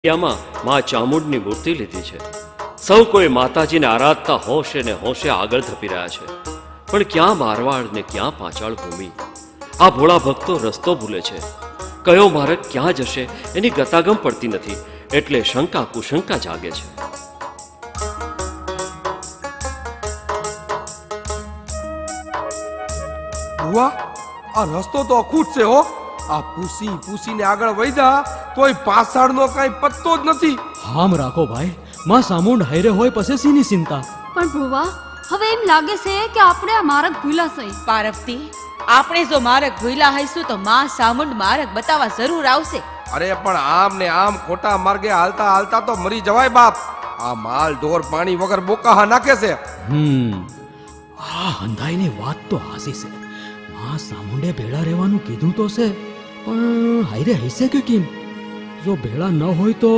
માં માં ચામુંડની મૂર્તિ લીધી છે. સૌ કોઈ માતાજીને આરાધતા હોશે ને હોશે આગળ ધપી રહ્યા છે. પણ ક્યાં મારવાડ ને ક્યાં પાંચાળ ભૂમિ? આ ભોળા ભક્તો રસ્તો ભૂલે છે. કયો માર્ગ ક્યાં જશે એની ગતાગમ પડતી નથી. એટલે શંકા કુશંકા જાગે છે. બુઆ, આ રસ્તો તો અખૂટ છે હો. આ પૂસીને આગળ વૈધા તોય પાછળનો કઈ પત્તો જ નથી. હામ રાખો ભાઈ, માં સામુંડ હાઈરે હોય પછી સીની ચિંતા. પણ ભુવા, હવે એમ લાગે છે કે આપણે આ માર્ગ ભૂલા છે. પાર્વતી, આપણે જો માર્ગ ભૂલા હઈશું તો માં સામુંડ માર્ગ બતાવવા જરૂર આવશે. અરે પણ આમ ને આમ ખોટા માર્ગે હાલતા હાલતા તો મરી જવાય બાપ. આ માલ ઢોર પાણી વગર બોકાહા નાખે છે. આ હંધાઈની વાત તો હાસી છે. માં સામુંડે ભેળા રહેવાનું કીધું તો છે, પણ હાઈરે હઈશે કે કેમ? જો ભેળા ન હોય તો